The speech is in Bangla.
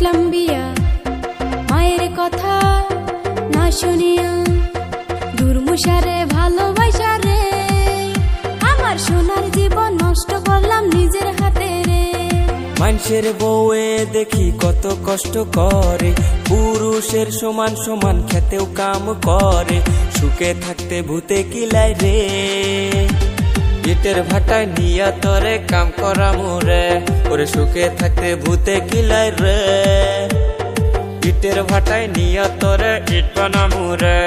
করলাম বিয়া মায়ের কথা না শুনিয়া, দুর্মুষারে ভালোবাসা রে, আমার সোনার জীবন নষ্ট করলাম নিজের হাতে রে। মানুষের বউয়ে দেখি কত কষ্ট করে, পুরুষের সমান সমান খেতেও কাম করে, সুখে থাকতে ভূতে কিলাই রে। ইটের ভাটায় নিয়া তরে কাম করা মোরে, ওরে সুখে থাকতে ভূতে কিলাই রে। ইটের ভাটায় নিয়া তরে ইট বানামু রে।